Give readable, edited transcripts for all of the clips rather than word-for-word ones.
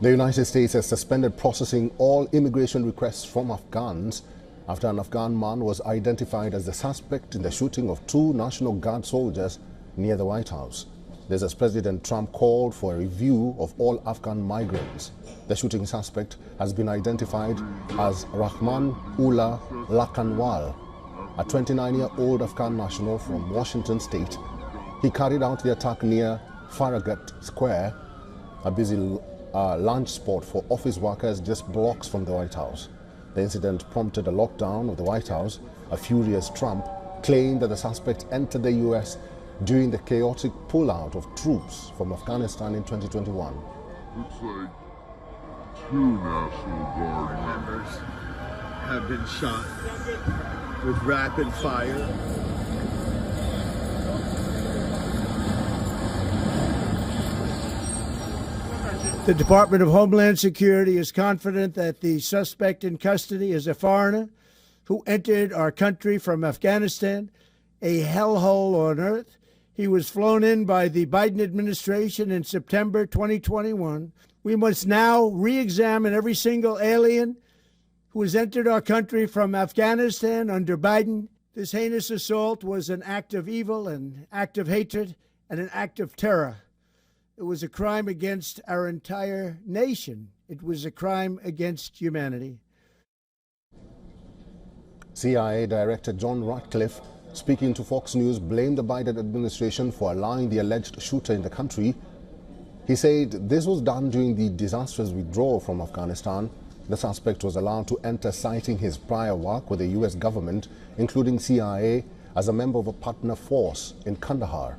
The United States has suspended processing all immigration requests from Afghans after an Afghan man was identified as the suspect in the shooting of 2 National Guard soldiers near the White House. This as President Trump called for a review of all Afghan migrants. The shooting suspect has been identified as Rahman Ullah Lakanwal, a 29-year-old Afghan national from Washington state. He carried out the attack near Farragut Square, a busy lunch spot for office workers just blocks from the White House. The incident prompted a lockdown of the White House. A furious Trump claimed that the suspect entered the U.S. during the chaotic pullout of troops from Afghanistan in 2021. Looks like 2 National Guard members have been shot with rapid fire. The Department of Homeland Security is confident that the suspect in custody is a foreigner who entered our country from Afghanistan, a hellhole on earth. He was flown in by the Biden administration in September 2021. We must now re-examine every single alien who has entered our country from Afghanistan under Biden. This heinous assault was an act of evil, an act of hatred, and an act of terror. It was a crime against our entire nation. It was a crime against humanity. CIA Director John Ratcliffe, speaking to Fox News, blamed the Biden administration for allowing the alleged shooter in the country. He said this was done during the disastrous withdrawal from Afghanistan. The suspect was allowed to enter, citing his prior work with the U.S. government, including CIA, as a member of a partner force in Kandahar.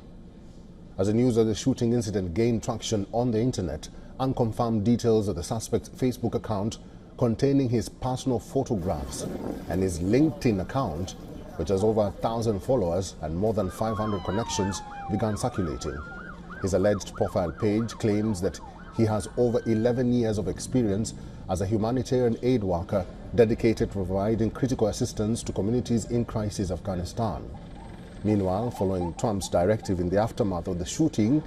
As the news of the shooting incident gained traction on the internet, unconfirmed details of the suspect's Facebook account containing his personal photographs and his LinkedIn account, which has over 1,000 followers and more than 500 connections, began circulating. His alleged profile page claims that he has over 11 years of experience as a humanitarian aid worker dedicated to providing critical assistance to communities in crisis Afghanistan. Meanwhile, following Trump's directive in the aftermath of the shooting,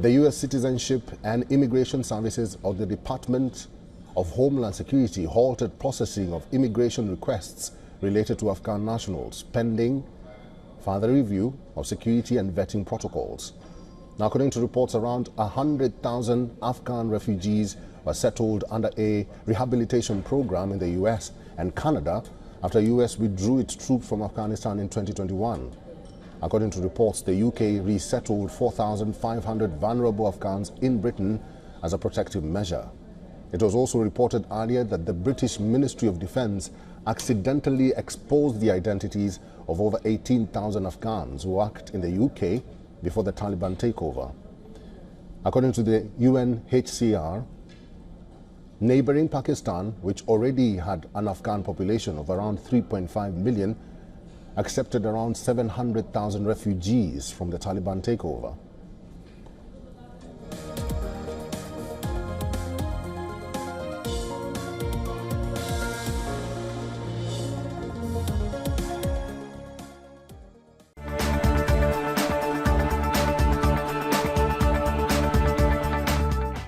the U.S. Citizenship and Immigration Services of the Department of Homeland Security halted processing of immigration requests related to Afghan nationals, pending further review of security and vetting protocols. Now, according to reports, around 100,000 Afghan refugees were settled under a rehabilitation program in the U.S. and Canada after the U.S. withdrew its troops from Afghanistan in 2021. According to reports, the UK resettled 4,500 vulnerable Afghans in Britain as a protective measure. It was also reported earlier that the British Ministry of Defence accidentally exposed the identities of over 18,000 Afghans who worked in the UK before the Taliban takeover. According to the UNHCR, neighboring Pakistan, which already had an Afghan population of around 3.5 million, accepted around 700,000 refugees from the Taliban takeover.